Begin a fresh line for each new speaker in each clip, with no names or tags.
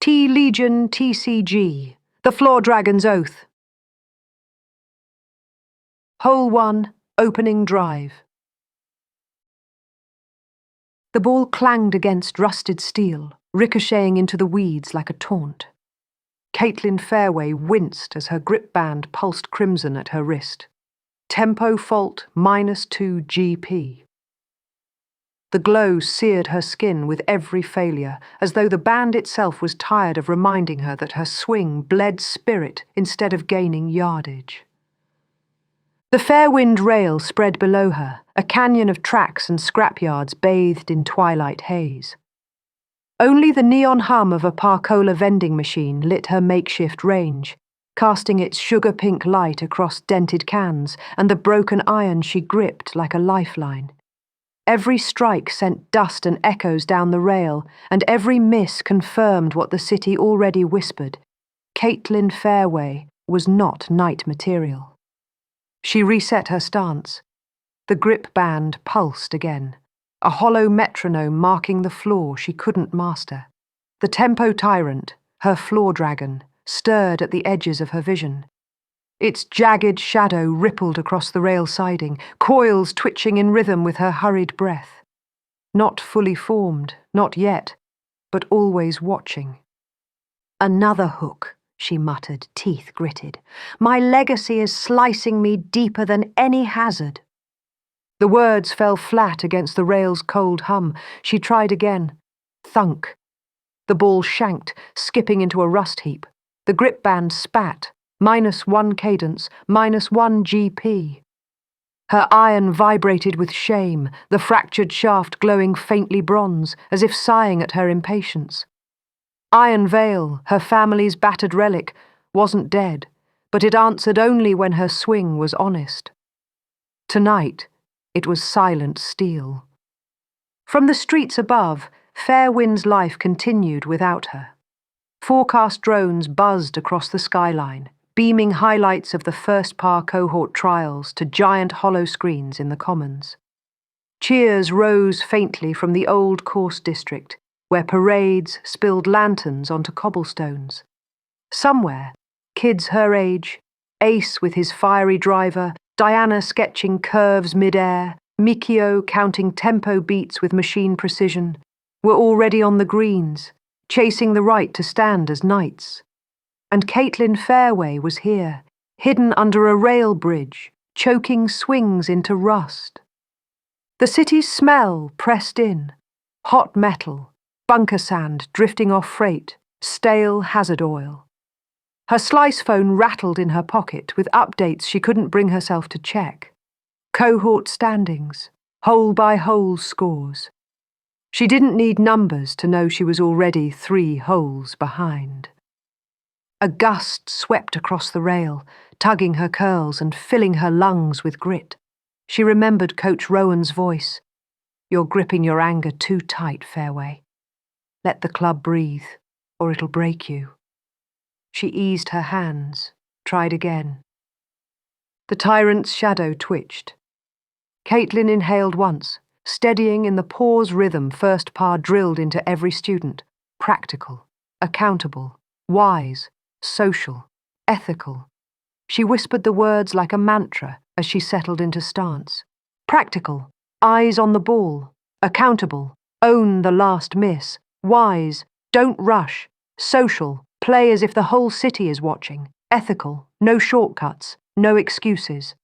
Tee Legion TCG, the Flaw-Dragon's Oath. Hole 1, opening drive. The ball clanged against rusted steel, ricocheting into the weeds like a taunt. Kaitlin Fairwaye winced as her grip band pulsed crimson at her wrist. Tempo fault -2 GP. The glow seared her skin with every failure, as though the band itself was tired of reminding her that her swing bled spirit instead of gaining yardage. The fair-wind rail spread below her, a canyon of tracks and scrapyards bathed in twilight haze. Only the neon hum of a par-cola vending machine lit her makeshift range, casting its sugar-pink light across dented cans and the broken iron she gripped like a lifeline. Every strike sent dust and echoes down the rail, and every miss confirmed what the city already whispered. Kaitlin Fairwaye was not night material. She reset her stance. The grip band pulsed again, a hollow metronome marking the flaw she couldn't master. The tempo tyrant, her Flaw-Dragon, stirred at the edges of her vision. Its jagged shadow rippled across the rail siding, coils twitching in rhythm with her hurried breath. Not fully formed, not yet, but always watching. "Another hook," she muttered, teeth gritted. "My legacy is slicing me deeper than any hazard." The words fell flat against the rail's cold hum. She tried again. Thunk. The ball shanked, skipping into a rust heap. The grip band spat. -1 cadence, -1 GP. Her iron vibrated with shame, the fractured shaft glowing faintly bronze, as if sighing at her impatience. Iron Veil, her family's battered relic, wasn't dead, but it answered only when her swing was honest. Tonight, it was silent steel. From the streets above, Fairwind's life continued without her. Forecast drones buzzed across the skyline, beaming highlights of the first par cohort trials to giant hollow screens in the commons. Cheers rose faintly from the old course district, where parades spilled lanterns onto cobblestones. Somewhere, kids her age, Ace with his fiery driver, Diana sketching curves mid-air, Mikio counting tempo beats with machine precision, were already on the greens, chasing the right to stand as knights. And Kaitlin Fairwaye was here, hidden under a rail bridge, choking swings into rust. The city's smell pressed in, hot metal, bunker sand drifting off freight, stale hazard oil. Her slice phone rattled in her pocket with updates she couldn't bring herself to check. Cohort standings, hole-by-hole scores. She didn't need numbers to know she was already 3 holes behind. A gust swept across the rail, tugging her curls and filling her lungs with grit. She remembered Coach Rowan's voice. "You're gripping your anger too tight, Fairwaye. Let the club breathe, or it'll break you." She eased her hands, tried again. The tyrant's shadow twitched. Kaitlin inhaled once, steadying in the pause rhythm first par drilled into every student. Practical, accountable, wise, social, ethical. She whispered the words like a mantra as she settled into stance. Practical, eyes on the ball. Accountable, own the last miss. Wise, don't rush. Social, play as if the whole city is watching. Ethical, no shortcuts, no excuses.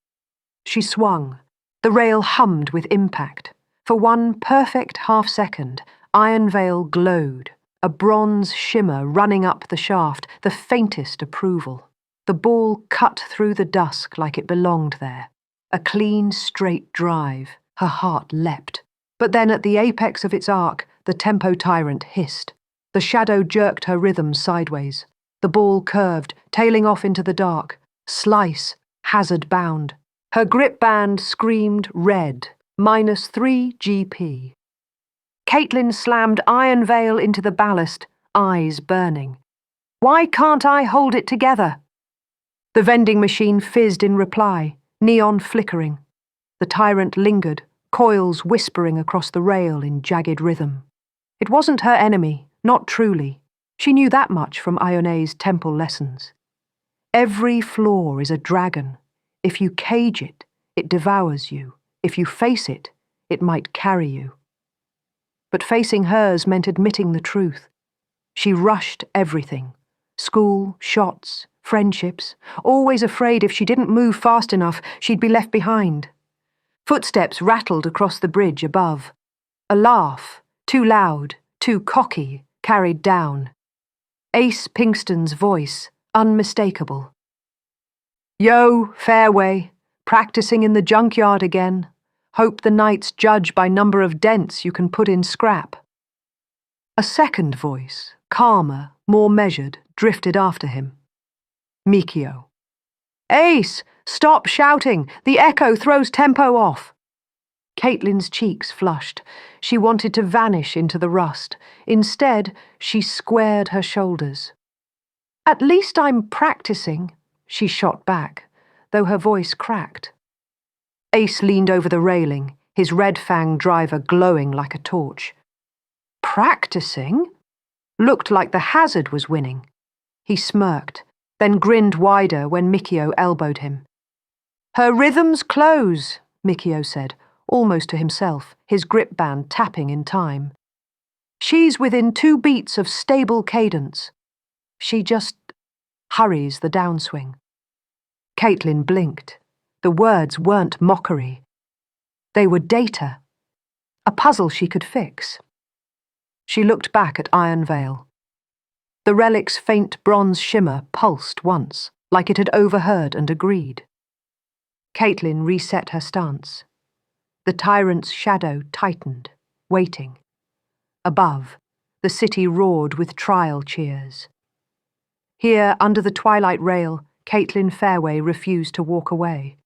She swung. The rail hummed with impact. For one perfect half-second, Iron Veil glowed, a bronze shimmer running up the shaft, the faintest approval. The ball cut through the dusk like it belonged there. A clean, straight drive. Her heart leapt. But then at the apex of its arc, the tempo tyrant hissed. The shadow jerked her rhythm sideways. The ball curved, tailing off into the dark. Slice, hazard bound. Her grip band screamed red, -3 GP. Kaitlin slammed Iron Veil into the ballast, eyes burning. "Why can't I hold it together?" The vending machine fizzed in reply, neon flickering. The tyrant lingered, coils whispering across the rail in jagged rhythm. It wasn't her enemy, not truly. She knew that much from Ione's temple lessons. Every flaw is a dragon. If you cage it, it devours you. If you face it, it might carry you. But facing hers meant admitting the truth. She rushed everything. School, shots, friendships, always afraid if she didn't move fast enough, she'd be left behind. Footsteps rattled across the bridge above. A laugh, too loud, too cocky, carried down. Ace Pinkston's voice, unmistakable. "Yo, Fairwaye, practicing in the junkyard again. Hope the knights judge by number of dents you can put in scrap." A second voice, calmer, more measured, drifted after him. Mikio. "Ace, stop shouting! The echo throws tempo off!" Caitlin's cheeks flushed. She wanted to vanish into the rust. Instead, she squared her shoulders. "At least I'm practicing," she shot back, though her voice cracked. Ace leaned over the railing, his red-fanged driver glowing like a torch. "Practicing?" Looked like the hazard was winning. He smirked, then grinned wider when Mikio elbowed him. "Her rhythms close," Mikio said, almost to himself, his grip band tapping in time. "She's within 2 beats of stable cadence. She just hurries the downswing." Kaitlin blinked. The words weren't mockery. They were data. A puzzle she could fix. She looked back at Iron Veil. The relic's faint bronze shimmer pulsed once, like it had overheard and agreed. Kaitlin reset her stance. The tyrant's shadow tightened, waiting. Above, the city roared with trial cheers. Here, under the twilight rail, Kaitlin Fairwaye refused to walk away.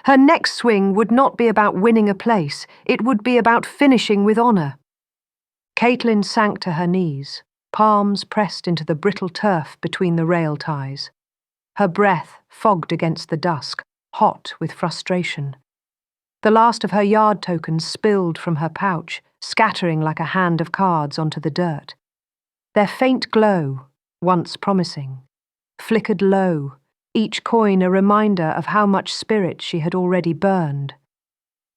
Her next swing would not be about winning a place, it would be about finishing with honor. Kaitlin sank to her knees, palms pressed into the brittle turf between the rail ties. Her breath fogged against the dusk, hot with frustration. The last of her yard tokens spilled from her pouch, scattering like a hand of cards onto the dirt. Their faint glow, once promising, flickered low, each coin a reminder of how much spirit she had already burned.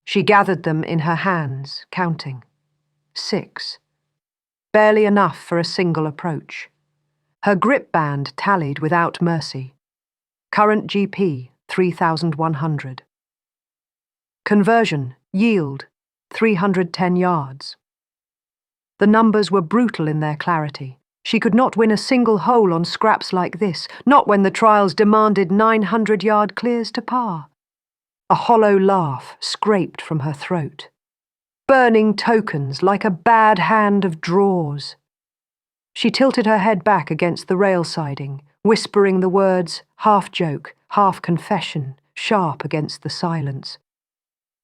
She gathered them in her hands, counting. 6. Barely enough for a single approach. Her grip band tallied without mercy. Current GP, 3,100. Conversion, yield, 310 yards. The numbers were brutal in their clarity. She could not win a single hole on scraps like this, not when the trials demanded 900-yard clears to par. A hollow laugh scraped from her throat. Burning tokens like a bad hand of draws. She tilted her head back against the rail siding, whispering the words, half joke, half confession, sharp against the silence.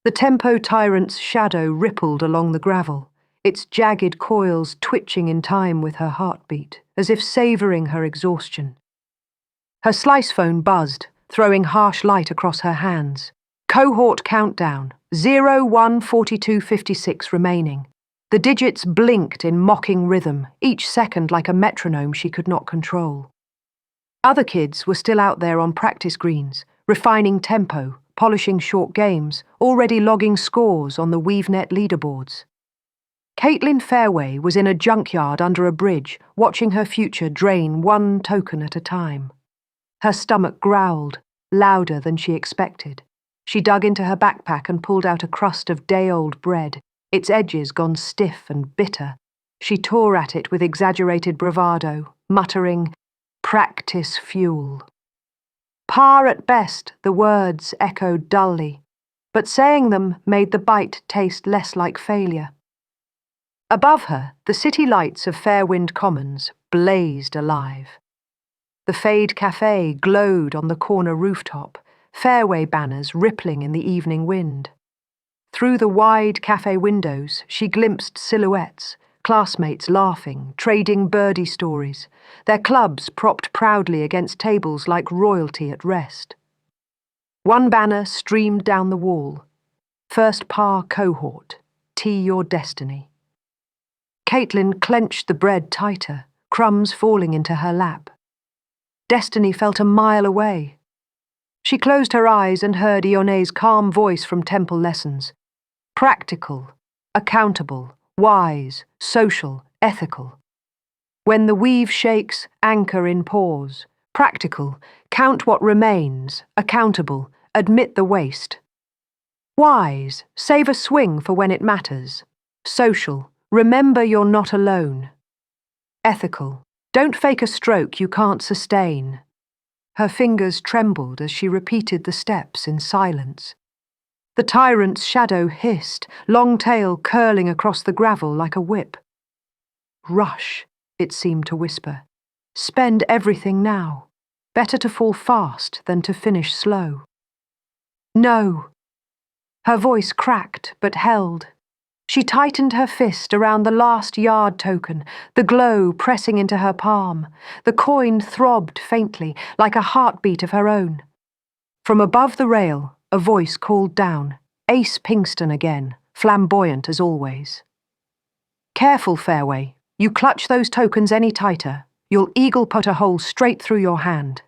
The tempo tyrant's shadow rippled along the gravel, its jagged coils twitching in time with her heartbeat, as if savouring her exhaustion. Her slice phone buzzed, throwing harsh light across her hands. Cohort countdown, 01:42:56 remaining. The digits blinked in mocking rhythm, each second like a metronome she could not control. Other kids were still out there on practice greens, refining tempo, polishing short games, already logging scores on the WeaveNet leaderboards. Kaitlin Fairwaye was in a junkyard under a bridge, watching her future drain 1 token at a time. Her stomach growled, louder than she expected. She dug into her backpack and pulled out a crust of day-old bread, its edges gone stiff and bitter. She tore at it with exaggerated bravado, muttering, "Practice fuel." Par at best, the words echoed dully, but saying them made the bite taste less like failure. Above her, the city lights of Fairwind Commons blazed alive. The Fade Café glowed on the corner rooftop, Fairway banners rippling in the evening wind. Through the wide cafe windows, she glimpsed silhouettes, classmates laughing, trading birdie stories, their clubs propped proudly against tables like royalty at rest. One banner streamed down the wall. First par cohort, tee your destiny. Kaitlin clenched the bread tighter, crumbs falling into her lap. Destiny felt a mile away. She closed her eyes and heard Ione's calm voice from temple lessons. Practical, accountable, wise, social, ethical. When the weave shakes, anchor in pause. Practical, count what remains. Accountable, admit the waste. Wise, save a swing for when it matters. Social, remember you're not alone. Ethical, don't fake a stroke you can't sustain. Her fingers trembled as she repeated the steps in silence. The tyrant's shadow hissed, long tail curling across the gravel like a whip. Rush, it seemed to whisper. Spend everything now. Better to fall fast than to finish slow. No. Her voice cracked but held. She tightened her fist around the last yard token, the glow pressing into her palm. The coin throbbed faintly, like a heartbeat of her own. From above the rail, a voice called down. Ace Pinkston again, flamboyant as always. Careful, Fairwaye. You clutch those tokens any tighter, you'll eagle put a hole straight through your hand.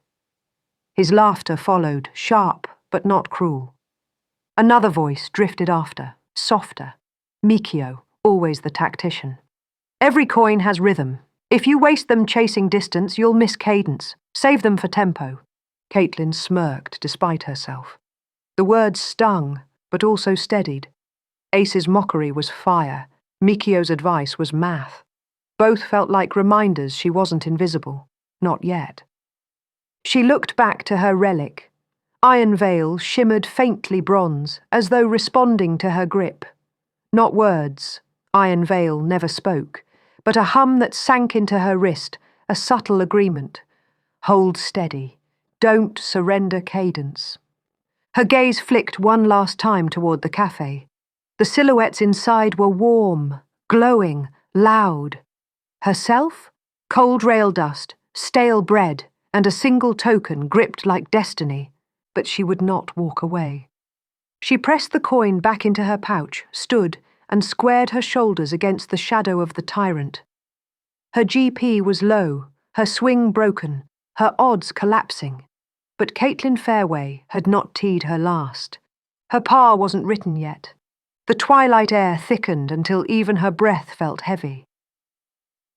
His laughter followed, sharp but not cruel. Another voice drifted after, softer. Mikio, always the tactician. Every coin has rhythm. If you waste them chasing distance, you'll miss cadence. Save them for tempo. Kaitlin smirked despite herself. The words stung, but also steadied. Ace's mockery was fire. Mikio's advice was math. Both felt like reminders she wasn't invisible. Not yet. She looked back to her relic. Iron veil shimmered faintly bronze, as though responding to her grip. Not words. Iron veil never spoke, but a hum that sank into her wrist, a subtle agreement. Hold steady. Don't surrender cadence. Her gaze flicked one last time toward the cafe. The silhouettes inside were warm, glowing, loud. Herself? Cold rail dust, stale bread, and a single token gripped like destiny, but she would not walk away. She pressed the coin back into her pouch, stood, and squared her shoulders against the shadow of the tyrant. Her GP was low, her swing broken, her odds collapsing. But Kaitlin Fairwaye had not teed her last. Her par wasn't written yet. The twilight air thickened until even her breath felt heavy.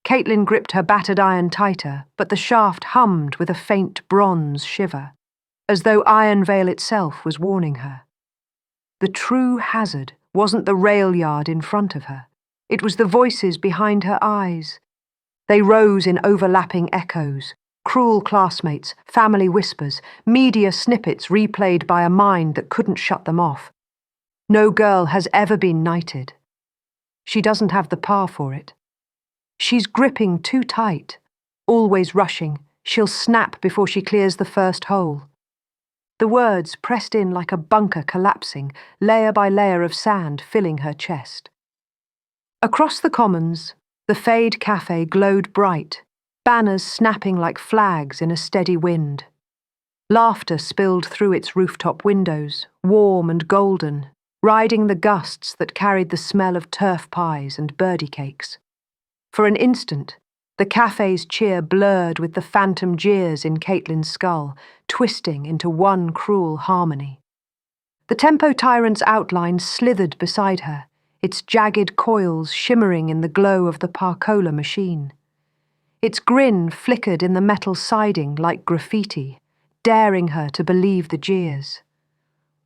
Kaitlin gripped her battered iron tighter, but the shaft hummed with a faint bronze shiver, as though Iron Veil itself was warning her. The true hazard wasn't the rail yard in front of her. It was the voices behind her eyes. They rose in overlapping echoes, cruel classmates, family whispers, media snippets replayed by a mind that couldn't shut them off. No girl has ever been knighted. She doesn't have the power for it. She's gripping too tight, always rushing. She'll snap before she clears the first hole. The words pressed in like a bunker collapsing, layer by layer of sand filling her chest. Across the commons, the Fade Cafe glowed bright, banners snapping like flags in a steady wind. Laughter spilled through its rooftop windows, warm and golden, riding the gusts that carried the smell of turf pies and birdie cakes. For an instant, the cafe's cheer blurred with the phantom jeers in Caitlin's skull, twisting into one cruel harmony. The tempo tyrant's outline slithered beside her, its jagged coils shimmering in the glow of the Parcola machine. Its grin flickered in the metal siding like graffiti, daring her to believe the jeers.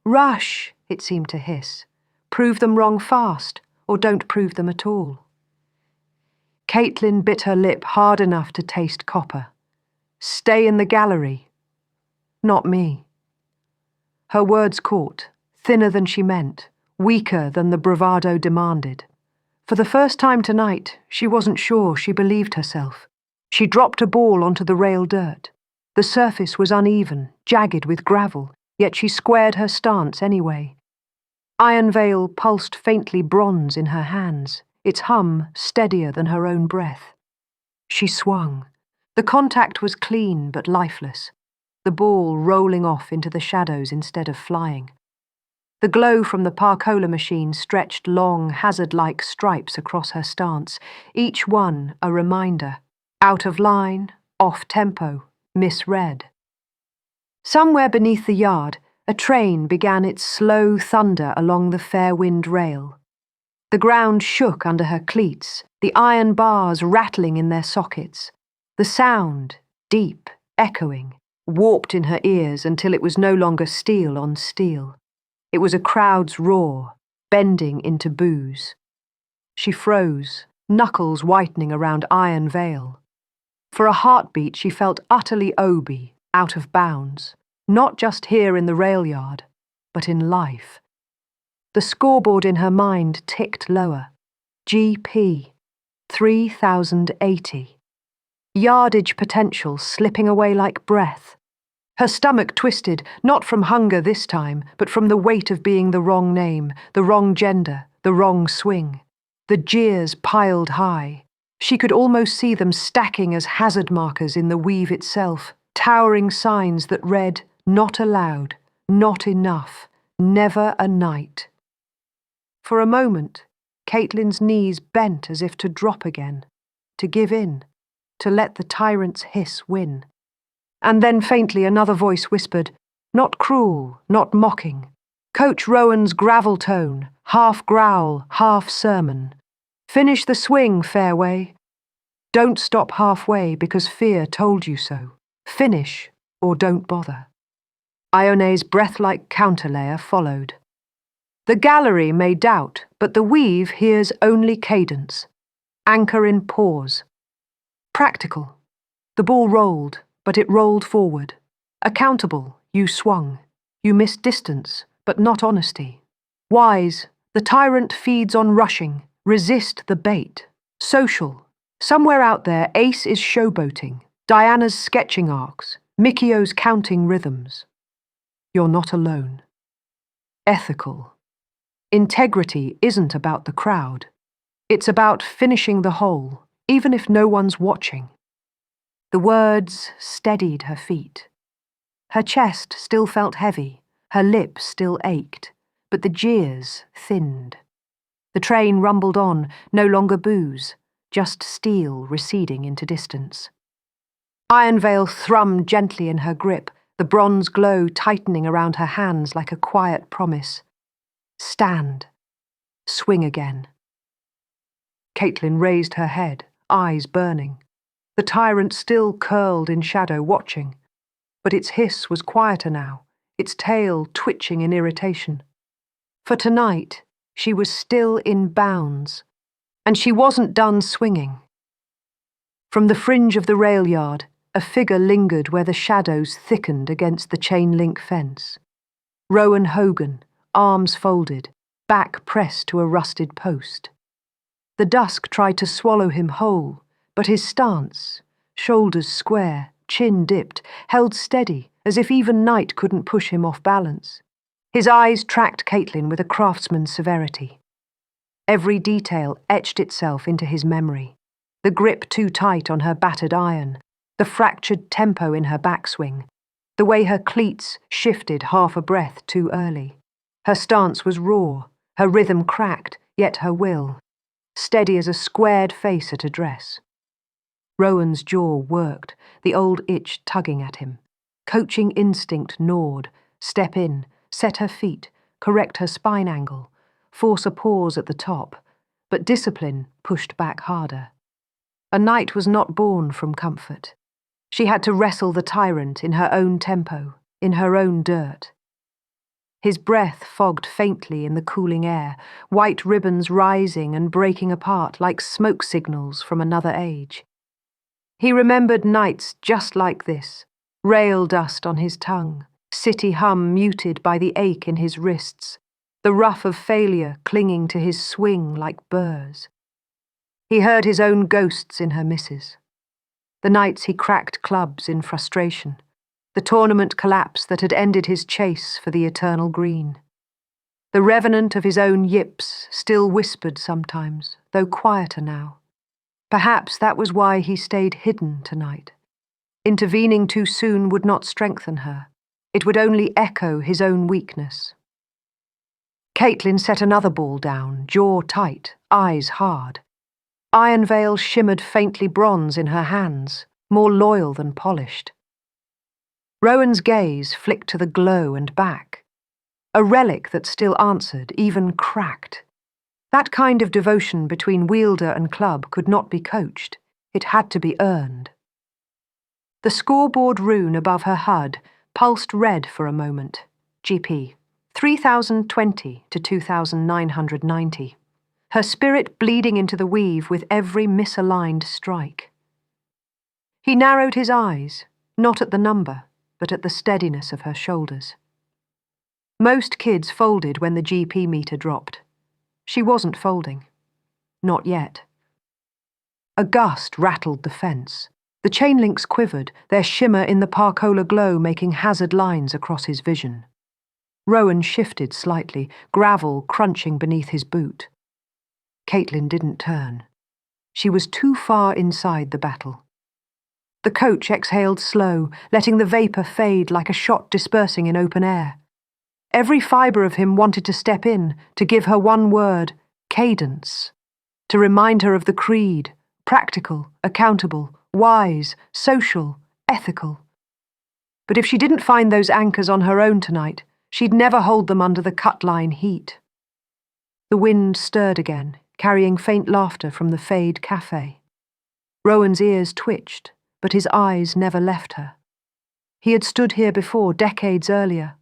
Rush, it seemed to hiss. Prove them wrong fast, or don't prove them at all. Kaitlin bit her lip hard enough to taste copper. Stay in the gallery. Not me. Her words caught, thinner than she meant, weaker than the bravado demanded. For the first time tonight, she wasn't sure she believed herself. She dropped a ball onto the rail dirt. The surface was uneven, jagged with gravel, yet she squared her stance anyway. Iron Veil pulsed faintly bronze in her hands, its hum steadier than her own breath. She swung. The contact was clean but lifeless, the ball rolling off into the shadows instead of flying. The glow from the Parcola machine stretched long, hazard-like stripes across her stance, each one a reminder. Out of line, off tempo, misread. Somewhere beneath the yard, a train began its slow thunder along the fair wind rail. The ground shook under her cleats, the iron bars rattling in their sockets. The sound, deep, echoing, warped in her ears until it was no longer steel on steel. It was a crowd's roar, bending into boos. She froze, knuckles whitening around iron veil. For a heartbeat she felt utterly obese, out of bounds, not just here in the rail yard, but in life. The scoreboard in her mind ticked lower. GP, 3,080. Yardage potential slipping away like breath. Her stomach twisted, not from hunger this time, but from the weight of being the wrong name, the wrong gender, the wrong swing. The jeers piled high. She could almost see them stacking as hazard markers in the weave itself, towering signs that read, "Not allowed, not enough, never a night." For a moment, Caitlin's knees bent as if to drop again, to give in, to let the tyrant's hiss win. And then faintly another voice whispered, not cruel, not mocking, Coach Rowan's gravel tone, half growl, half sermon. "Finish the swing, Fairwaye. Don't stop halfway because fear told you so. Finish or don't bother." Ione's breath-like counterlayer followed. The gallery may doubt, but the weave hears only cadence. Anchor in pause. Practical. The ball rolled, but it rolled forward. Accountable, you swung. You missed distance, but not honesty. Wise, the tyrant feeds on rushing. Resist the bait. Social. Somewhere out there, Ace is showboating. Diana's sketching arcs. Mikio's counting rhythms. You're not alone. Ethical. Integrity isn't about the crowd. It's about finishing the hole, even if no one's watching. The words steadied her feet. Her chest still felt heavy, her lips still ached, but the jeers thinned. The train rumbled on, no longer boos, just steel receding into distance. Iron veil thrummed gently in her grip, the bronze glow tightening around her hands like a quiet promise. Stand. Swing again. Kaitlin raised her head, eyes burning. The tyrant still curled in shadow, watching. But its hiss was quieter now, its tail twitching in irritation. For tonight, she was still in bounds, and she wasn't done swinging. From the fringe of the rail yard, a figure lingered where the shadows thickened against the chain-link fence. Rowan Hogan, arms folded, back pressed to a rusted post. The dusk tried to swallow him whole, but his stance, shoulders square, chin dipped, held steady, as if even night couldn't push him off balance. His eyes tracked Kaitlin with a craftsman's severity. Every detail etched itself into his memory. The grip too tight on her battered iron, the fractured tempo in her backswing, the way her cleats shifted half a breath too early. Her stance was raw, her rhythm cracked, yet her will, steady as a squared face at a dress. Rowan's jaw worked, the old itch tugging at him. Coaching instinct gnawed, step in, set her feet, correct her spine angle, force a pause at the top, but discipline pushed back harder. A knight was not born from comfort. She had to wrestle the tyrant in her own tempo, in her own dirt. His breath fogged faintly in the cooling air, white ribbons rising and breaking apart like smoke signals from another age. He remembered nights just like this, rail dust on his tongue, city hum muted by the ache in his wrists, the rough of failure clinging to his swing like burrs. He heard his own ghosts in her misses. The nights he cracked clubs in frustration, the tournament collapse that had ended his chase for the eternal green. The revenant of his own yips still whispered sometimes, though quieter now. Perhaps that was why he stayed hidden tonight. Intervening too soon would not strengthen her. It would only echo his own weakness. Kaitlin set another ball down, jaw tight, eyes hard. Iron veil shimmered faintly bronze in her hands, more loyal than polished. Rowan's gaze flicked to the glow and back. A relic that still answered, even cracked. That kind of devotion between wielder and club could not be coached. It had to be earned. The scoreboard rune above her HUD pulsed red for a moment. GP, 3020 to 2990. Her spirit bleeding into the weave with every misaligned strike. He narrowed his eyes, not at the number, but at the steadiness of her shoulders. Most kids folded when the GP meter dropped. She wasn't folding. Not yet. A gust rattled the fence. The chain links quivered, their shimmer in the parcola glow making hazard lines across his vision. Rowan shifted slightly, gravel crunching beneath his boot. Kaitlin didn't turn. She was too far inside the battle. The coach exhaled slow, letting the vapour fade like a shot dispersing in open air. Every fibre of him wanted to step in, to give her one word, cadence, to remind her of the creed, practical, accountable, wise, social, ethical. But if she didn't find those anchors on her own tonight, she'd never hold them under the cut-line heat. The wind stirred again, carrying faint laughter from the Fade Cafe. Rowan's ears twitched, but his eyes never left her. He had stood here before, decades earlier,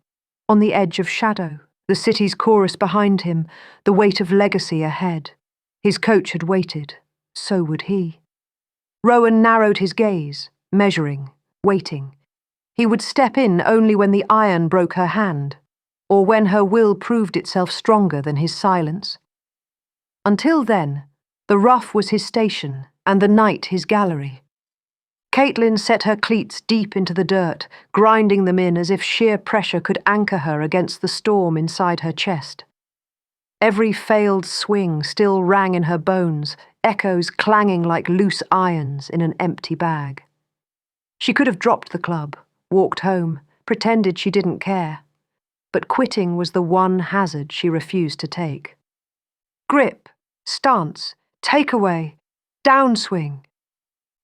on the edge of shadow, the city's chorus behind him, the weight of legacy ahead. His coach had waited, so would he. Rowan narrowed his gaze, measuring, waiting. He would step in only when the iron broke her hand, or when her will proved itself stronger than his silence. Until then, the rough was his station and the night his gallery. Kaitlin set her cleats deep into the dirt, grinding them in as if sheer pressure could anchor her against the storm inside her chest. Every failed swing still rang in her bones, echoes clanging like loose irons in an empty bag. She could have dropped the club, walked home, pretended she didn't care. But quitting was the one hazard she refused to take. Grip, stance, takeaway, downswing.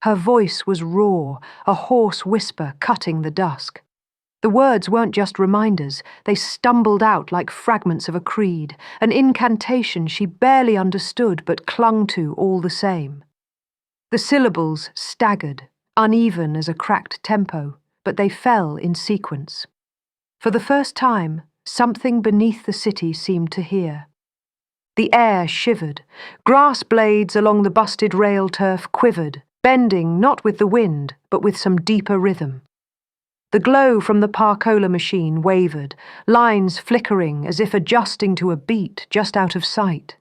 Her voice was raw, a hoarse whisper cutting the dusk. The words weren't just reminders, they stumbled out like fragments of a creed, an incantation she barely understood but clung to all the same. The syllables staggered, uneven as a cracked tempo, but they fell in sequence. For the first time, something beneath the city seemed to hear. The air shivered, grass blades along the busted rail turf quivered, bending not with the wind, but with some deeper rhythm. The glow from the parcola machine wavered, lines flickering as if adjusting to a beat just out of sight.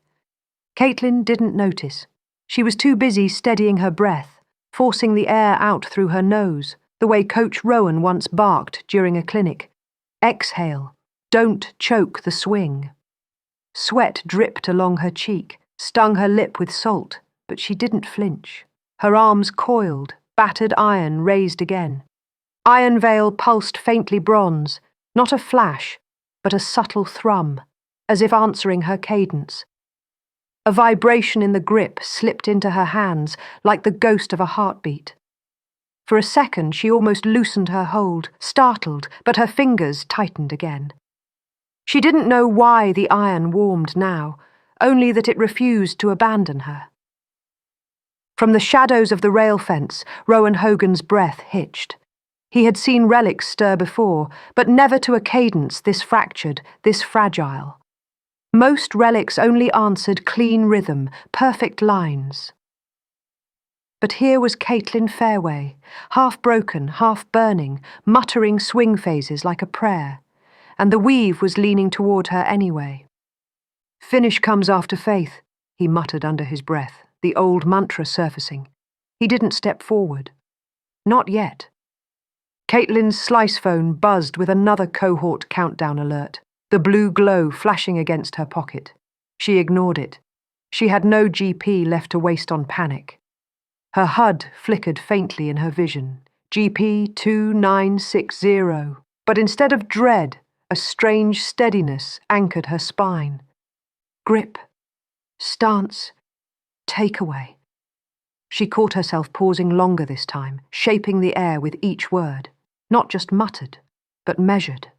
Kaitlin didn't notice. She was too busy steadying her breath, forcing the air out through her nose, the way Coach Rowan once barked during a clinic. Exhale, don't choke the swing. Sweat dripped along her cheek, stung her lip with salt, but she didn't flinch. Her arms coiled, battered iron raised again. Iron veil pulsed faintly bronze, not a flash, but a subtle thrum, as if answering her cadence. A vibration in the grip slipped into her hands like the ghost of a heartbeat. For a second she almost loosened her hold, startled, but her fingers tightened again. She didn't know why the iron warmed now, only that it refused to abandon her. From the shadows of the rail fence, Rowan Hogan's breath hitched. He had seen relics stir before, but never to a cadence this fractured, this fragile. Most relics only answered clean rhythm, perfect lines. But here was Kaitlin Fairwaye, half broken, half burning, muttering swing phases like a prayer, and the weave was leaning toward her anyway. Finish comes after faith, he muttered under his breath, the old mantra surfacing. He didn't step forward. Not yet. Caitlin's slice phone buzzed with another cohort countdown alert, the blue glow flashing against her pocket. She ignored it. She had no GP left to waste on panic. Her HUD flickered faintly in her vision, GP 2960, but instead of dread, a strange steadiness anchored her spine. Grip, stance, takeaway. She caught herself pausing longer this time, shaping the air with each word, not just muttered, but measured.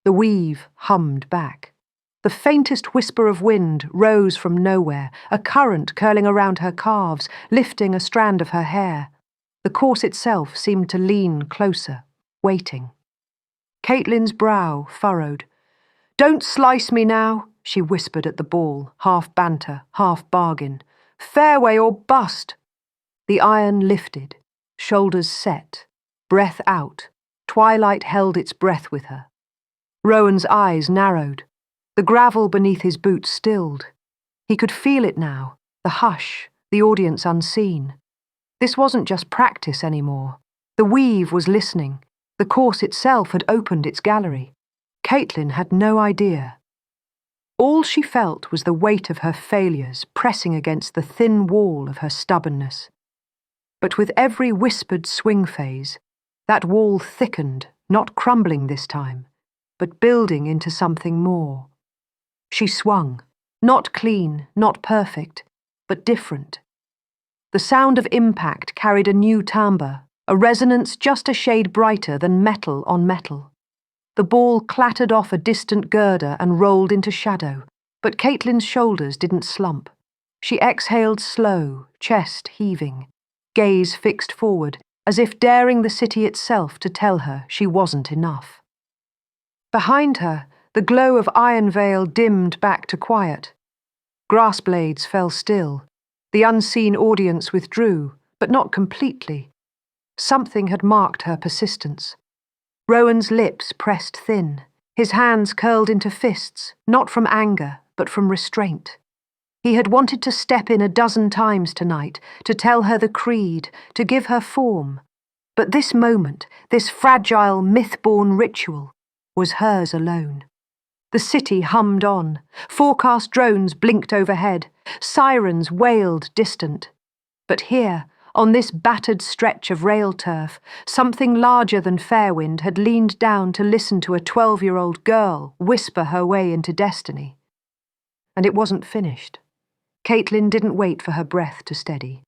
The weave hummed back. The faintest whisper of wind rose from nowhere, a current curling around her calves, lifting a strand of her hair. The course itself seemed to lean closer, waiting. Caitlin's brow furrowed. "Don't slice me now," she whispered at the ball, half banter, half bargain. "Fairway or bust." The iron lifted, shoulders set, breath out. Twilight held its breath with her. Rowan's eyes narrowed. The gravel beneath his boots stilled. He could feel it now, the hush, the audience unseen. This wasn't just practice anymore. The weave was listening. The course itself had opened its gallery. Kaitlin had no idea. All she felt was the weight of her failures pressing against the thin wall of her stubbornness. But with every whispered swing phase, that wall thickened, not crumbling this time, but building into something more. She swung, not clean, not perfect, but different. The sound of impact carried a new timbre, a resonance just a shade brighter than metal on metal. The ball clattered off a distant girder and rolled into shadow, but Caitlin's shoulders didn't slump. She exhaled slow, chest heaving, gaze fixed forward, as if daring the city itself to tell her she wasn't enough. Behind her, the glow of Iron Vale dimmed back to quiet. Grass blades fell still. The unseen audience withdrew, but not completely. Something had marked her persistence. Rowan's lips pressed thin, his hands curled into fists, not from anger, but from restraint. He had wanted to step in a dozen times tonight, to tell her the creed, to give her form. But this moment, this fragile, myth-born ritual, was hers alone. The city hummed on. Forecast drones blinked overhead. Sirens wailed distant. But here, on this battered stretch of rail turf, something larger than Fairwind had leaned down to listen to a 12-year-old girl whisper her way into destiny. And it wasn't finished. Kaitlin didn't wait for her breath to steady.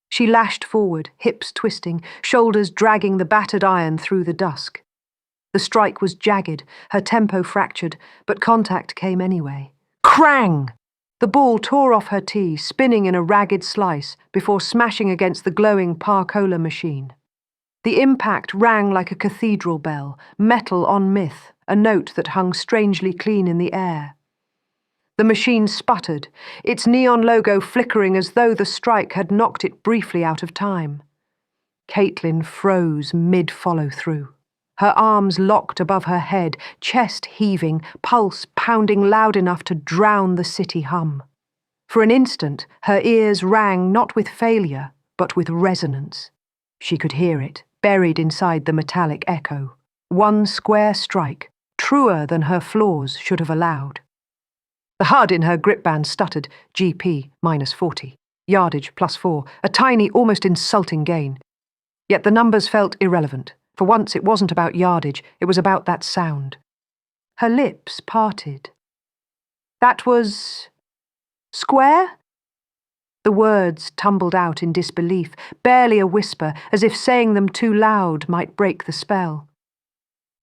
She lashed forward, hips twisting, shoulders dragging the battered iron through the dusk. The strike was jagged, her tempo fractured, but contact came anyway. Krang! The ball tore off her tee, spinning in a ragged slice before smashing against the glowing Par-Cola machine. The impact rang like a cathedral bell, metal on myth, a note that hung strangely clean in the air. The machine sputtered, its neon logo flickering as though the strike had knocked it briefly out of time. Kaitlin froze mid-follow-through. Her arms locked above her head, chest heaving, pulse pounding loud enough to drown the city hum. For an instant, her ears rang not with failure, but with resonance. She could hear it, buried inside the metallic echo. One square strike, truer than her flaws should have allowed. The HUD in her grip band stuttered, GP -40, yardage +4, a tiny, almost insulting gain. Yet the numbers felt irrelevant. For once it wasn't about yardage, it was about that sound. Her lips parted. That was... square? The words tumbled out in disbelief, barely a whisper, as if saying them too loud might break the spell.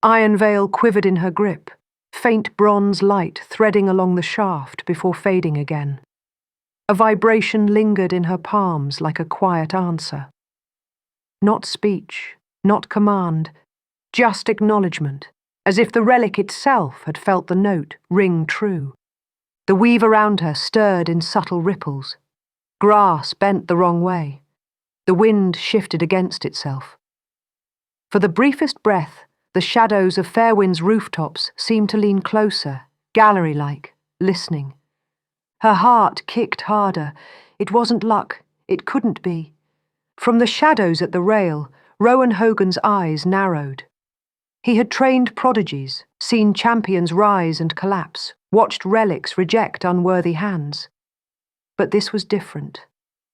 Iron Veil quivered in her grip, faint bronze light threading along the shaft before fading again. A vibration lingered in her palms like a quiet answer. Not speech. Not command, just acknowledgement, as if the relic itself had felt the note ring true. The weave around her stirred in subtle ripples. Grass bent the wrong way. The wind shifted against itself. For the briefest breath, the shadows of Fairwind's rooftops seemed to lean closer, gallery-like, listening. Her heart kicked harder. It wasn't luck. It couldn't be. From the shadows at the rail, Rowan Hogan's eyes narrowed. He had trained prodigies, seen champions rise and collapse, watched relics reject unworthy hands. But this was different.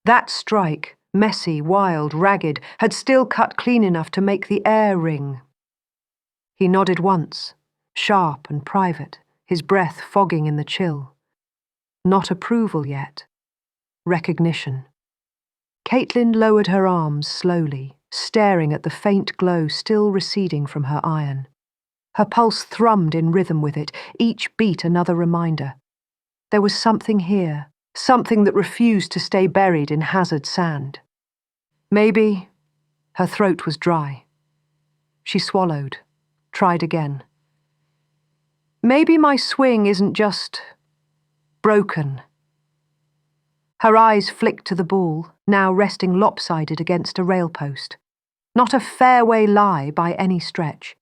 That strike, messy, wild, ragged, had still cut clean enough to make the air ring. He nodded once, sharp and private, his breath fogging in the chill. Not approval yet. Recognition. Kaitlin lowered her arms slowly, staring at the faint glow still receding from her iron. Her pulse thrummed in rhythm with it, each beat another reminder. There was something here, something that refused to stay buried in hazard sand. Maybe... Her throat was dry. She swallowed, tried again. Maybe my swing isn't just... broken. Her eyes flicked to the ball, now resting lopsided against a rail post. Not a fairway lie by any stretch.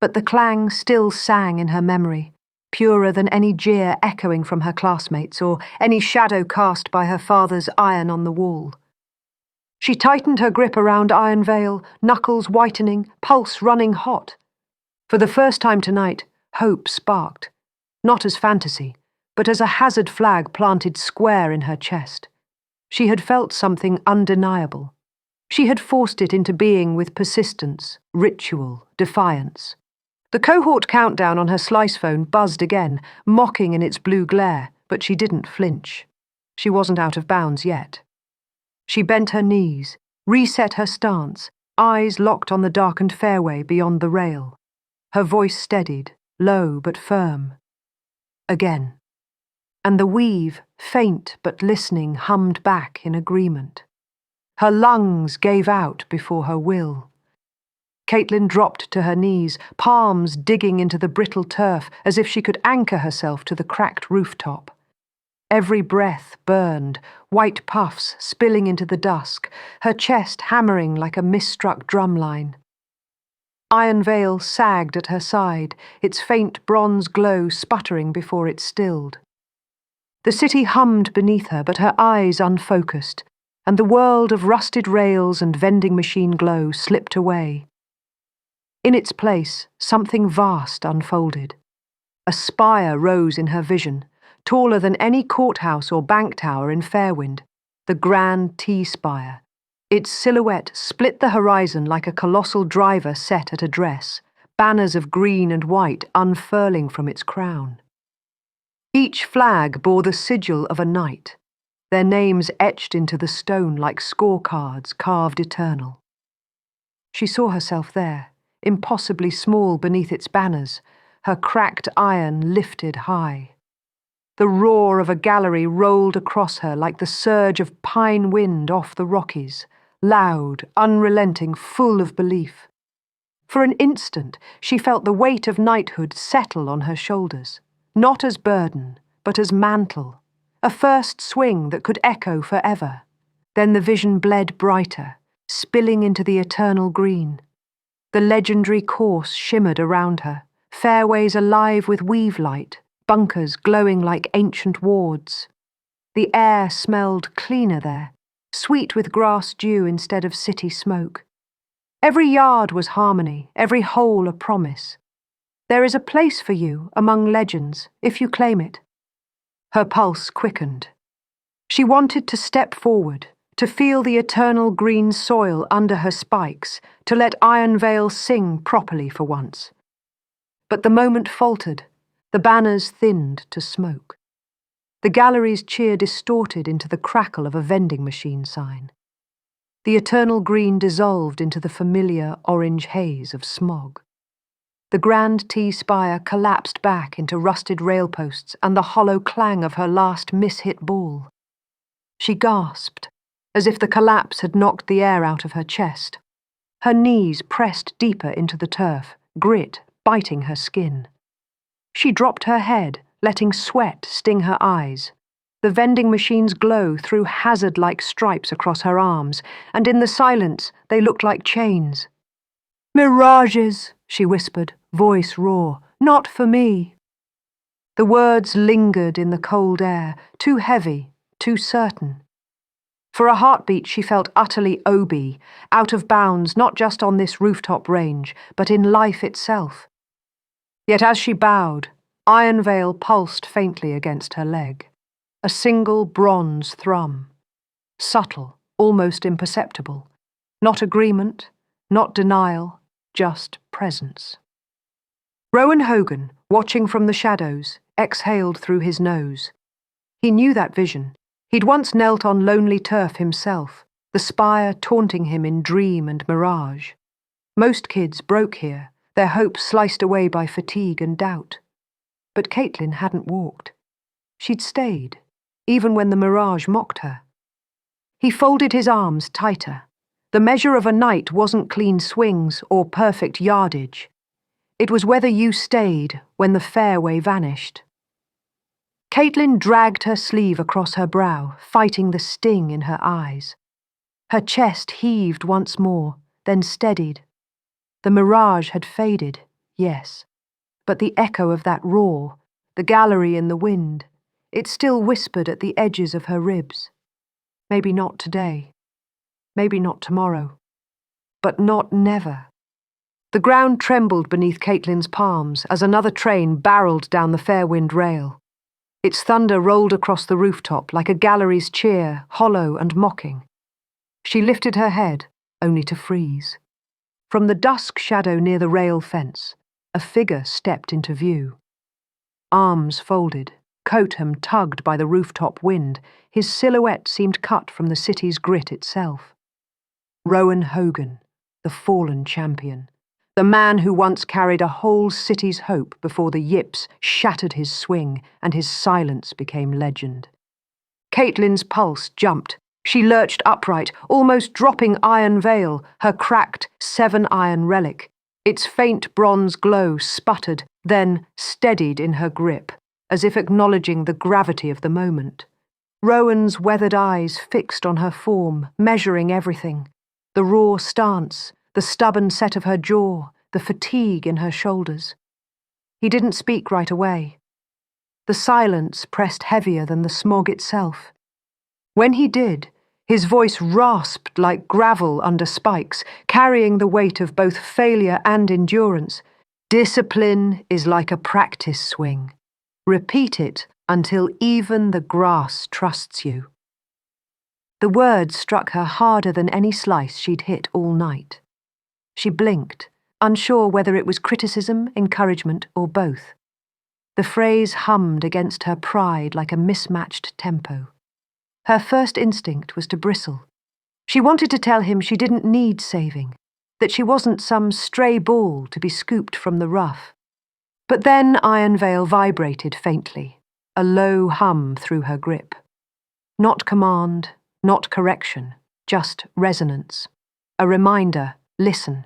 But the clang still sang in her memory, purer than any jeer echoing from her classmates or any shadow cast by her father's iron on the wall. She tightened her grip around Iron Veil, knuckles whitening, pulse running hot. For the first time tonight, hope sparked, not as fantasy, but as a hazard flag planted square in her chest. She had felt something undeniable. She had forced it into being with persistence, ritual, defiance. The cohort countdown on her slice phone buzzed again, mocking in its blue glare, but she didn't flinch. She wasn't out of bounds yet. She bent her knees, reset her stance, eyes locked on the darkened fairway beyond the rail. Her voice steadied, low but firm. Again. And the weave, faint but listening, hummed back in agreement. Her lungs gave out before her will. Kaitlin dropped to her knees, palms digging into the brittle turf as if she could anchor herself to the cracked rooftop. Every breath burned, white puffs spilling into the dusk, her chest hammering like a misstruck drumline. Iron Veil sagged at her side, its faint bronze glow sputtering before it stilled. The city hummed beneath her, but her eyes unfocused, and the world of rusted rails and vending machine glow slipped away. In its place, something vast unfolded. A spire rose in her vision, taller than any courthouse or bank tower in Fairwind, the Grand T-Spire. Its silhouette split the horizon like a colossal driver set at address, banners of green and white unfurling from its crown. Each flag bore the sigil of a knight, their names etched into the stone like scorecards carved eternal. She saw herself there, impossibly small beneath its banners, her cracked iron lifted high. The roar of a gallery rolled across her like the surge of pine wind off the Rockies, loud, unrelenting, full of belief. For an instant, she felt the weight of knighthood settle on her shoulders, not as burden, but as mantle, a first swing that could echo forever. Then the vision bled brighter, spilling into the eternal green. The legendary course shimmered around her, fairways alive with weave light, bunkers glowing like ancient wards. The air smelled cleaner there, sweet with grass dew instead of city smoke. Every yard was harmony, every hole a promise. There is a place for you among legends, if you claim it. Her pulse quickened. She wanted to step forward, to feel the eternal green soil under her spikes, to let Iron Veil sing properly for once. But the moment faltered. The banners thinned to smoke. The gallery's cheer distorted into the crackle of a vending machine sign. The eternal green dissolved into the familiar orange haze of smog. The Grand T-Spire collapsed back into rusted railposts and the hollow clang of her last mishit ball. She gasped, as if the collapse had knocked the air out of her chest. Her knees pressed deeper into the turf, grit biting her skin. She dropped her head, letting sweat sting her eyes. The vending machine's glow threw hazard-like stripes across her arms, and in the silence they looked like chains. "Mirages," she whispered, voice raw. "Not for me." The words lingered in the cold air, too heavy, too certain. For a heartbeat she felt utterly obese, out of bounds not just on this rooftop range, but in life itself. Yet as she bowed, Iron Veil pulsed faintly against her leg. A single bronze thrum. Subtle, almost imperceptible. Not agreement, not denial, just presence. Rowan Hogan, watching from the shadows, exhaled through his nose. He knew that vision. He'd once knelt on lonely turf himself, the spire taunting him in dream and mirage. Most kids broke here, their hopes sliced away by fatigue and doubt. But Kaitlin hadn't walked. She'd stayed, even when the mirage mocked her. He folded his arms tighter. The measure of a night wasn't clean swings or perfect yardage. It was whether you stayed when the fairway vanished. Kaitlin dragged her sleeve across her brow, fighting the sting in her eyes. Her chest heaved once more, then steadied. The mirage had faded, yes, but the echo of that roar, the gallery in the wind, it still whispered at the edges of her ribs. Maybe not today. Maybe not tomorrow. But not never. The ground trembled beneath Caitlin's palms as another train barreled down the Fairwind rail. Its thunder rolled across the rooftop like a gallery's cheer, hollow and mocking. She lifted her head, only to freeze. From the dusk shadow near the rail fence, a figure stepped into view. Arms folded, coat hem tugged by the rooftop wind, his silhouette seemed cut from the city's grit itself. Rowan Hogan, the fallen champion, the man who once carried a whole city's hope before the yips shattered his swing and his silence became legend. Caitlin's pulse jumped. She lurched upright, almost dropping Iron Veil, her cracked 7-iron relic. Its faint bronze glow sputtered, then steadied in her grip, as if acknowledging the gravity of the moment. Rowan's weathered eyes fixed on her form, measuring everything. The raw stance, the stubborn set of her jaw, the fatigue in her shoulders. He didn't speak right away. The silence pressed heavier than the smog itself. When he did, his voice rasped like gravel under spikes, carrying the weight of both failure and endurance. Discipline is like a practice swing. Repeat it until even the grass trusts you. The words struck her harder than any slice she'd hit all night. She blinked, unsure whether it was criticism, encouragement, or both. The phrase hummed against her pride like a mismatched tempo. Her first instinct was to bristle. She wanted to tell him she didn't need saving, that she wasn't some stray ball to be scooped from the rough. But then Iron Veil vibrated faintly, a low hum through her grip. Not command, not correction, just resonance. A reminder, listen.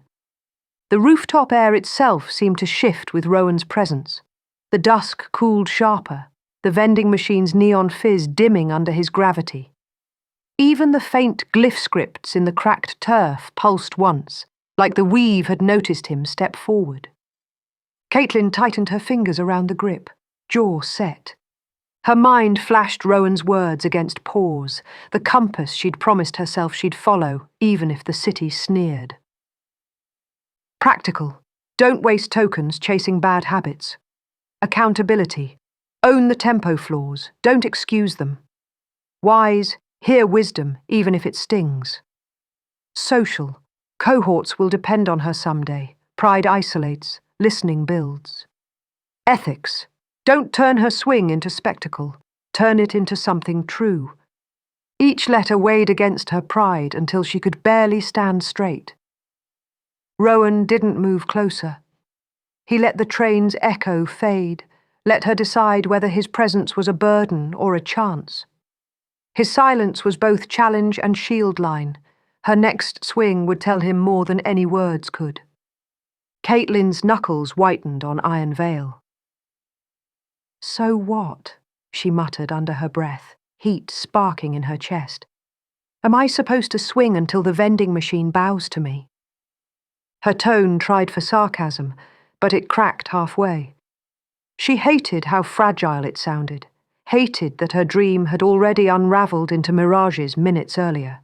The rooftop air itself seemed to shift with Rowan's presence. The dusk cooled sharper, the vending machine's neon fizz dimming under his gravity. Even the faint glyph scripts in the cracked turf pulsed once, like the weave had noticed him step forward. Kaitlin tightened her fingers around the grip, jaw set. Her mind flashed Rowan's words against pause, the compass she'd promised herself she'd follow, even if the city sneered. Practical. Don't waste tokens chasing bad habits. Accountability. Own the tempo flaws. Don't excuse them. Wise. Hear wisdom, even if it stings. Social. Cohorts will depend on her someday. Pride isolates. Listening builds. Ethics. Don't turn her swing into spectacle. Turn it into something true. Each letter weighed against her pride until she could barely stand straight. Rowan didn't move closer. He let the train's echo fade, let her decide whether his presence was a burden or a chance. His silence was both challenge and shield line. Her next swing would tell him more than any words could. Caitlin's knuckles whitened on Iron Veil. So what? She muttered under her breath, heat sparking in her chest. Am I supposed to swing until the vending machine bows to me? Her tone tried for sarcasm, but it cracked halfway. She hated how fragile it sounded, hated that her dream had already unravelled into mirages minutes earlier.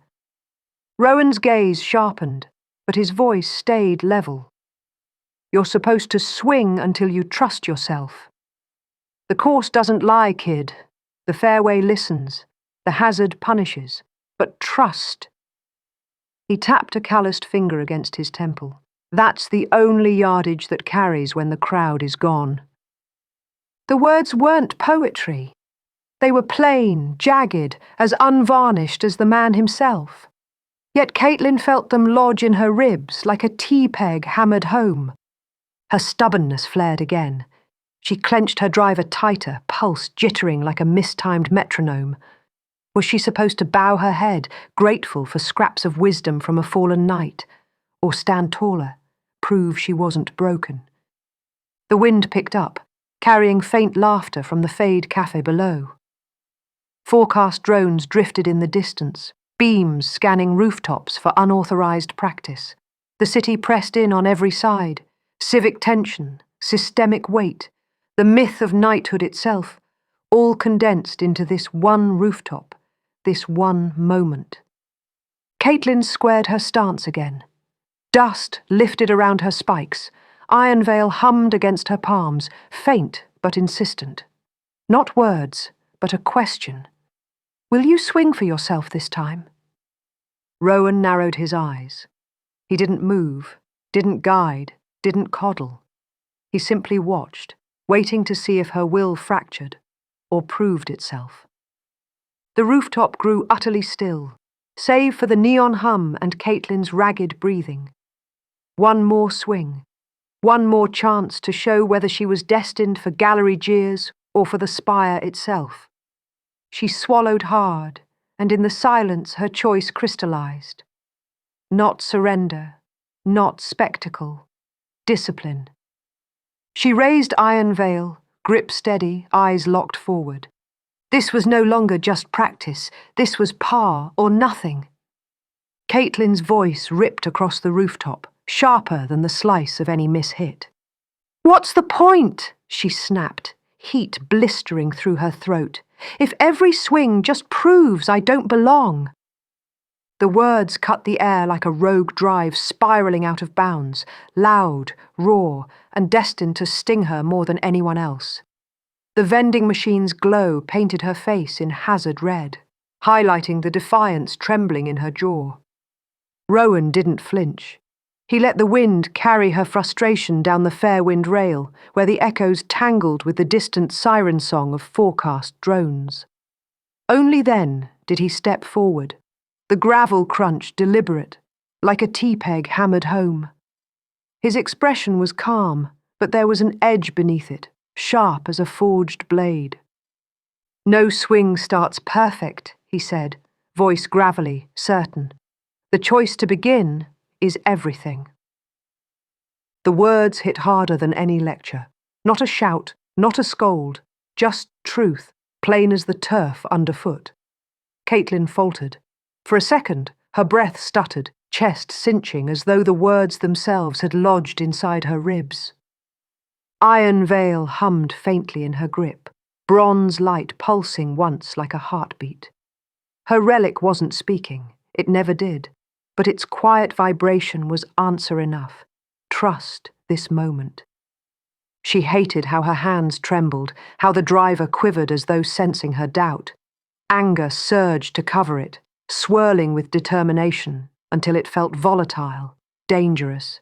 Rowan's gaze sharpened, but his voice stayed level. You're supposed to swing until you trust yourself. The course doesn't lie, kid. The fairway listens. The hazard punishes. But trust. He tapped a calloused finger against his temple. That's the only yardage that carries when the crowd is gone. The words weren't poetry. They were plain, jagged, as unvarnished as the man himself. Yet Kaitlin felt them lodge in her ribs like a tea-peg hammered home. Her stubbornness flared again. She clenched her driver tighter, pulse jittering like a mistimed metronome. Was she supposed to bow her head, grateful for scraps of wisdom from a fallen knight, or stand taller, prove she wasn't broken? The wind picked up, carrying faint laughter from the Fade Cafe below. Forecast drones drifted in the distance, beams scanning rooftops for unauthorized practice. The city pressed in on every side, civic tension, systemic weight, the myth of knighthood itself, all condensed into this one rooftop, this one moment. Kaitlin squared her stance again. Dust lifted around her spikes. Iron Veil hummed against her palms, faint but insistent. Not words, but a question. Will you swing for yourself this time? Rowan narrowed his eyes. He didn't move, didn't guide, didn't coddle. He simply watched, waiting to see if her will fractured or proved itself. The rooftop grew utterly still, save for the neon hum and Caitlin's ragged breathing. One more swing, one more chance to show whether she was destined for gallery jeers or for the spire itself. She swallowed hard, and in the silence her choice crystallized. Not surrender, not spectacle, discipline. She raised Iron Veil, grip steady, eyes locked forward. This was no longer just practice, this was par or nothing. Caitlin's voice ripped across the rooftop, sharper than the slice of any miss-hit. "What's the point?" she snapped, heat blistering through her throat. "If every swing just proves I don't belong." The words cut the air like a rogue drive spiraling out of bounds, loud, raw, and destined to sting her more than anyone else. The vending machine's glow painted her face in hazard red, highlighting the defiance trembling in her jaw. Rowan didn't flinch. He let the wind carry her frustration down the Fairwind rail, where the echoes tangled with the distant siren song of forecast drones. Only then did he step forward, the gravel crunch deliberate, like a tea-peg hammered home. His expression was calm, but there was an edge beneath it, sharp as a forged blade. "No swing starts perfect," he said, voice gravelly, certain. "The choice to begin is everything." The words hit harder than any lecture. Not a shout, not a scold, just truth, plain as the turf underfoot. Kaitlin faltered. For a second, her breath stuttered, chest cinching as though the words themselves had lodged inside her ribs. Iron Veil hummed faintly in her grip, bronze light pulsing once like a heartbeat. Her relic wasn't speaking, it never did, but its quiet vibration was answer enough. Trust this moment. She hated how her hands trembled, how the driver quivered as though sensing her doubt. Anger surged to cover it, swirling with determination until it felt volatile, dangerous.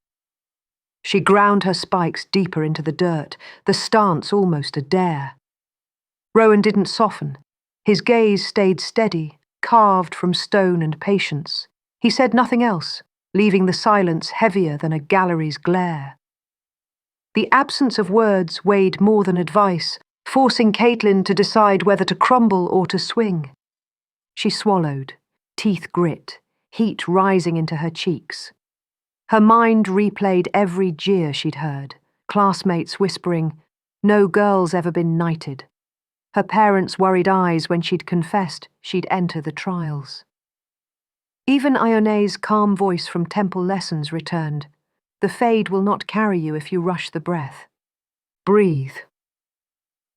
She ground her spikes deeper into the dirt, the stance almost a dare. Rowan didn't soften. His gaze stayed steady, carved from stone and patience. He said nothing else, leaving the silence heavier than a gallery's glare. The absence of words weighed more than advice, forcing Kaitlin to decide whether to crumble or to swing. She swallowed, teeth grit, heat rising into her cheeks. Her mind replayed every jeer she'd heard, classmates whispering, "No girl's ever been knighted." Her parents' worried eyes when she'd confessed she'd enter the trials. Even Ione's calm voice from temple lessons returned. "The fade will not carry you if you rush the breath. Breathe."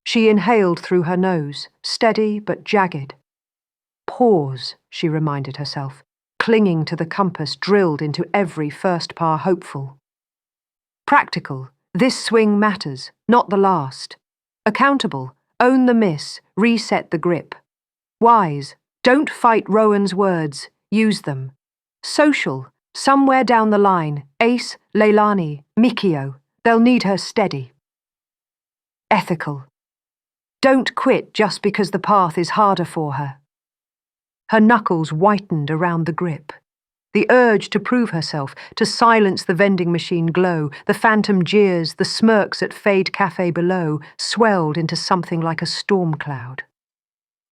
She inhaled through her nose, steady but jagged. Pause, she reminded herself, clinging to the compass drilled into every first par hopeful. Practical, this swing matters, not the last. Accountable, own the miss, reset the grip. Wise, don't fight Rowan's words, use them. Social, somewhere down the line, Ace, Leilani, Mikio, they'll need her steady. Ethical, don't quit just because the path is harder for her. Her knuckles whitened around the grip. The urge to prove herself, to silence the vending machine glow, the phantom jeers, the smirks at Fade Cafe below, swelled into something like a storm cloud.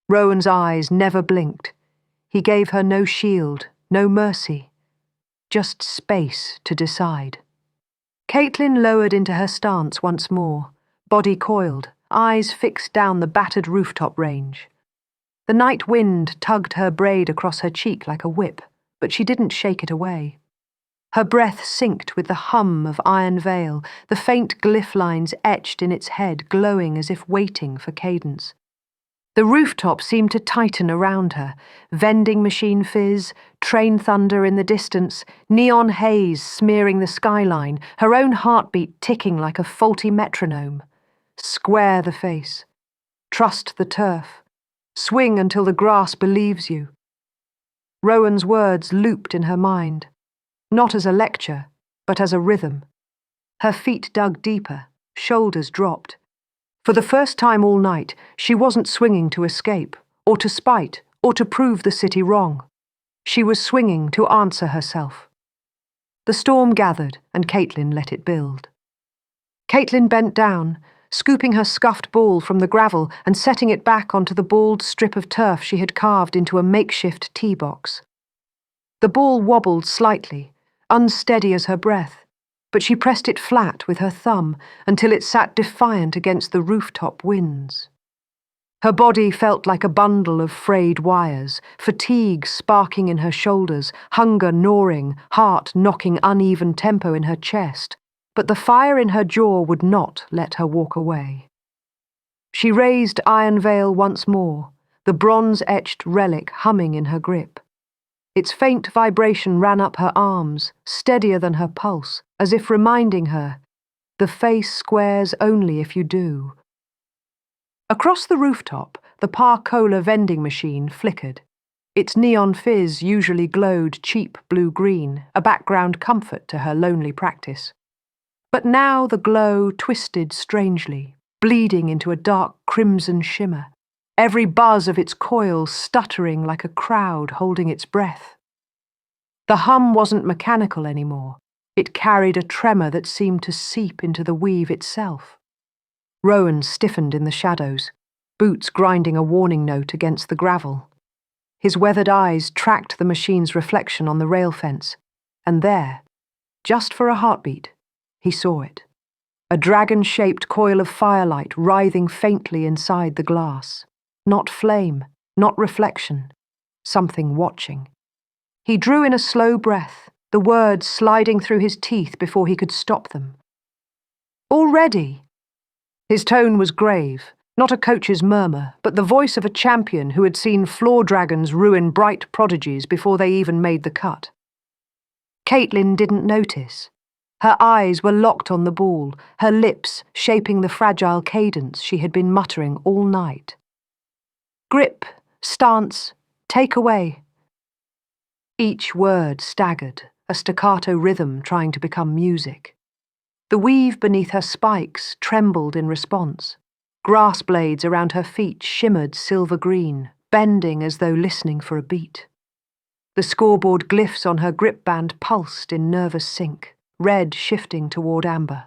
Rowan's eyes never blinked. He gave her no shield, no mercy, just space to decide. Kaitlin lowered into her stance once more, body coiled, eyes fixed down the battered rooftop range. The night wind tugged her braid across her cheek like a whip, but she didn't shake it away. Her breath synced with the hum of Iron Veil, the faint glyph lines etched in its head glowing as if waiting for cadence. The rooftop seemed to tighten around her, vending machine fizz, train thunder in the distance, neon haze smearing the skyline, her own heartbeat ticking like a faulty metronome. Square the face. Trust the turf. Swing until the grass believes you. Rowan's words looped in her mind, not as a lecture, but as a rhythm. Her feet dug deeper, shoulders dropped. For the first time all night, she wasn't swinging to escape, or to spite, or to prove the city wrong. She was swinging to answer herself. The storm gathered, and Kaitlin let it build. Kaitlin bent down, scooping her scuffed ball from the gravel and setting it back onto the bald strip of turf she had carved into a makeshift tee box. The ball wobbled slightly, unsteady as her breath, but she pressed it flat with her thumb until it sat defiant against the rooftop winds. Her body felt like a bundle of frayed wires, fatigue sparking in her shoulders, hunger gnawing, heart knocking uneven tempo in her chest, but the fire in her jaw would not let her walk away. She raised Iron Veil once more, the bronze-etched relic humming in her grip. Its faint vibration ran up her arms, steadier than her pulse, as if reminding her, the face squares only if you do. Across the rooftop, the Par-Cola vending machine flickered. Its neon fizz usually glowed cheap blue-green, a background comfort to her lonely practice. But now the glow twisted strangely, bleeding into a dark crimson shimmer, every buzz of its coil stuttering like a crowd holding its breath. The hum wasn't mechanical anymore. It carried a tremor that seemed to seep into the weave itself. Rowan stiffened in the shadows, boots grinding a warning note against the gravel. His weathered eyes tracked the machine's reflection on the rail fence, and there, just for a heartbeat, he saw it. A dragon-shaped coil of firelight writhing faintly inside the glass. Not flame, not reflection, something watching. He drew in a slow breath, the words sliding through his teeth before he could stop them. Already? His tone was grave, not a coach's murmur, but the voice of a champion who had seen Flaw-Dragons ruin bright prodigies before they even made the cut. Kaitlin didn't notice. Her eyes were locked on the ball, her lips shaping the fragile cadence she had been muttering all night. Grip, stance, take away. Each word staggered, a staccato rhythm trying to become music. The weave beneath her spikes trembled in response. Grass blades around her feet shimmered silver green, bending as though listening for a beat. The scoreboard glyphs on her grip band pulsed in nervous sync, red shifting toward amber.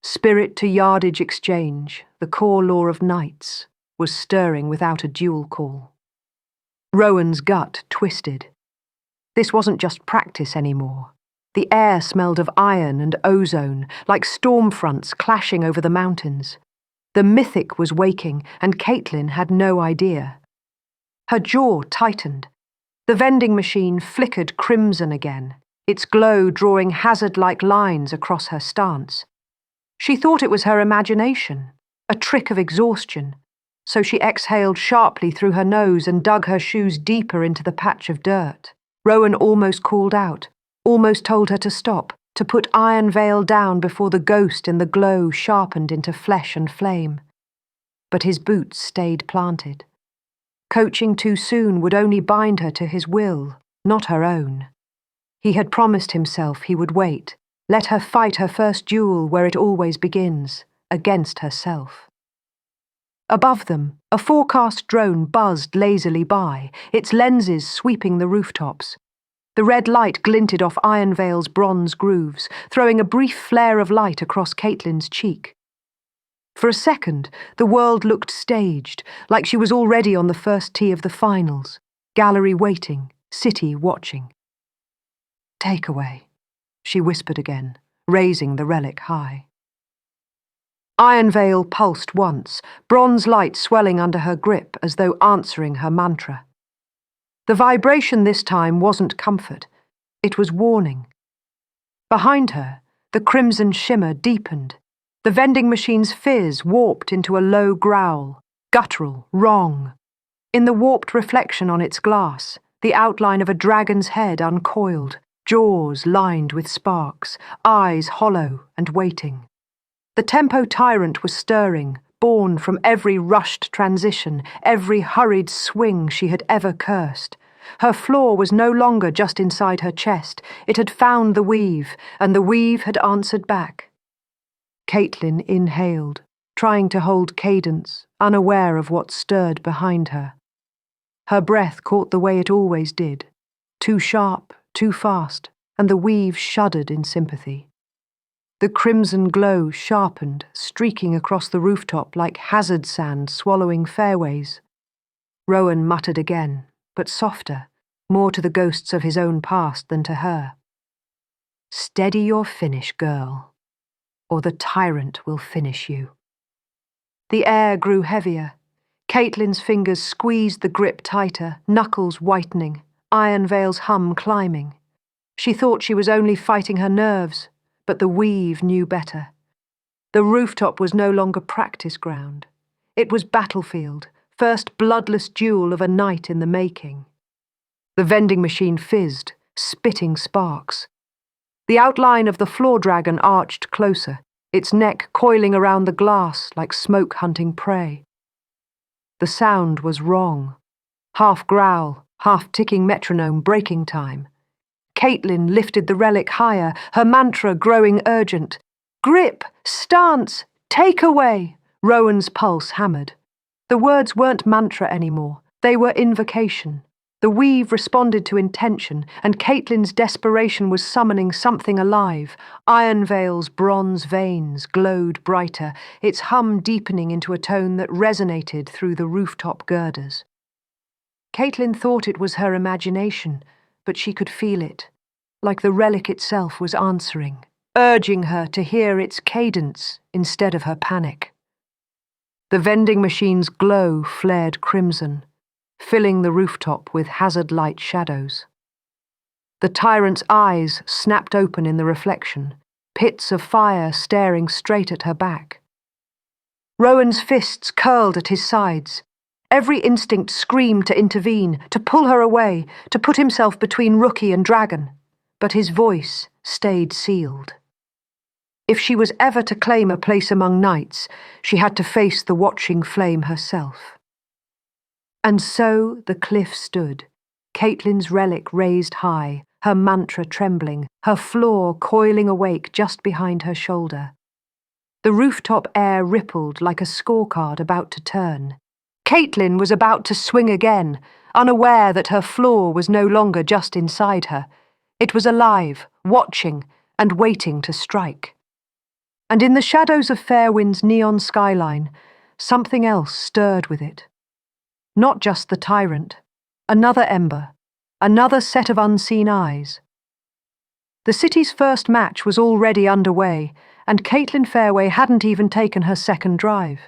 Spirit to yardage exchange, the core law of knights, was stirring without a duel call. Rowan's gut twisted. This wasn't just practice anymore. The air smelled of iron and ozone, like storm fronts clashing over the mountains. The mythic was waking, and Kaitlin had no idea. Her jaw tightened. The vending machine flickered crimson again, its glow drawing hazard-like lines across her stance. She thought it was her imagination, a trick of exhaustion, so she exhaled sharply through her nose and dug her shoes deeper into the patch of dirt. Rowan almost called out, almost told her to stop, to put Iron Veil down before the ghost in the glow sharpened into flesh and flame. But his boots stayed planted. Coaching too soon would only bind her to his will, not her own. He had promised himself he would wait, let her fight her first duel where it always begins, against herself. Above them, a forecast drone buzzed lazily by, its lenses sweeping the rooftops. The red light glinted off Ironvale's bronze grooves, throwing a brief flare of light across Kaitlin's cheek. For a second, the world looked staged, like she was already on the first tee of the finals, gallery waiting, city watching. "Take away," she whispered again, raising the relic high. Ironvale pulsed once, bronze light swelling under her grip as though answering her mantra. The vibration this time wasn't comfort, it was warning. Behind her, the crimson shimmer deepened. The vending machine's fizz warped into a low growl, guttural, wrong. In the warped reflection on its glass, the outline of a dragon's head uncoiled, jaws lined with sparks, eyes hollow and waiting. The tempo tyrant was stirring, born from every rushed transition, every hurried swing she had ever cursed. Her flaw was no longer just inside her chest, it had found the weave, and the weave had answered back. Kaitlin inhaled, trying to hold cadence, unaware of what stirred behind her. Her breath caught the way it always did, too sharp, too fast, and the weave shuddered in sympathy. The crimson glow sharpened, streaking across the rooftop like hazard sand swallowing fairways. Rowan muttered again, but softer, more to the ghosts of his own past than to her. "Steady your finish, girl, or the tyrant will finish you." The air grew heavier. Kaitlin's fingers squeezed the grip tighter, knuckles whitening, Ironvale's hum climbing. She thought she was only fighting her nerves, but the weave knew better. The rooftop was no longer practice ground. It was battlefield, first bloodless duel of a night in the making. The vending machine fizzed, spitting sparks. The outline of the Flaw-Dragon arched closer, its neck coiling around the glass like smoke hunting prey. The sound was wrong. Half growl, half ticking metronome breaking time. Kaitlin lifted the relic higher, her mantra growing urgent. "Grip! Stance! Take away!" Rowan's pulse hammered. The words weren't mantra anymore, they were invocation. The weave responded to intention, and Kaitlin's desperation was summoning something alive. Ironvale's bronze veins glowed brighter, its hum deepening into a tone that resonated through the rooftop girders. Kaitlin thought it was her imagination, but she could feel it, like the relic itself was answering, urging her to hear its cadence instead of her panic. The vending machine's glow flared crimson, filling the rooftop with hazard light shadows. The tyrant's eyes snapped open in the reflection, pits of fire staring straight at her back. Rowan's fists curled at his sides. Every instinct screamed to intervene, to pull her away, to put himself between rookie and dragon. But his voice stayed sealed. If she was ever to claim a place among knights, she had to face the watching flame herself. And so the cliff stood, Kaitlin's relic raised high, her mantra trembling, her flaw coiling awake just behind her shoulder. The rooftop air rippled like a scorecard about to turn. Kaitlin was about to swing again, unaware that her flaw was no longer just inside her. It was alive, watching, and waiting to strike. And in the shadows of Fairwind's neon skyline, something else stirred with it. Not just the tyrant, another ember, another set of unseen eyes. The city's first match was already underway, and Kaitlin Fairwaye hadn't even taken her second drive.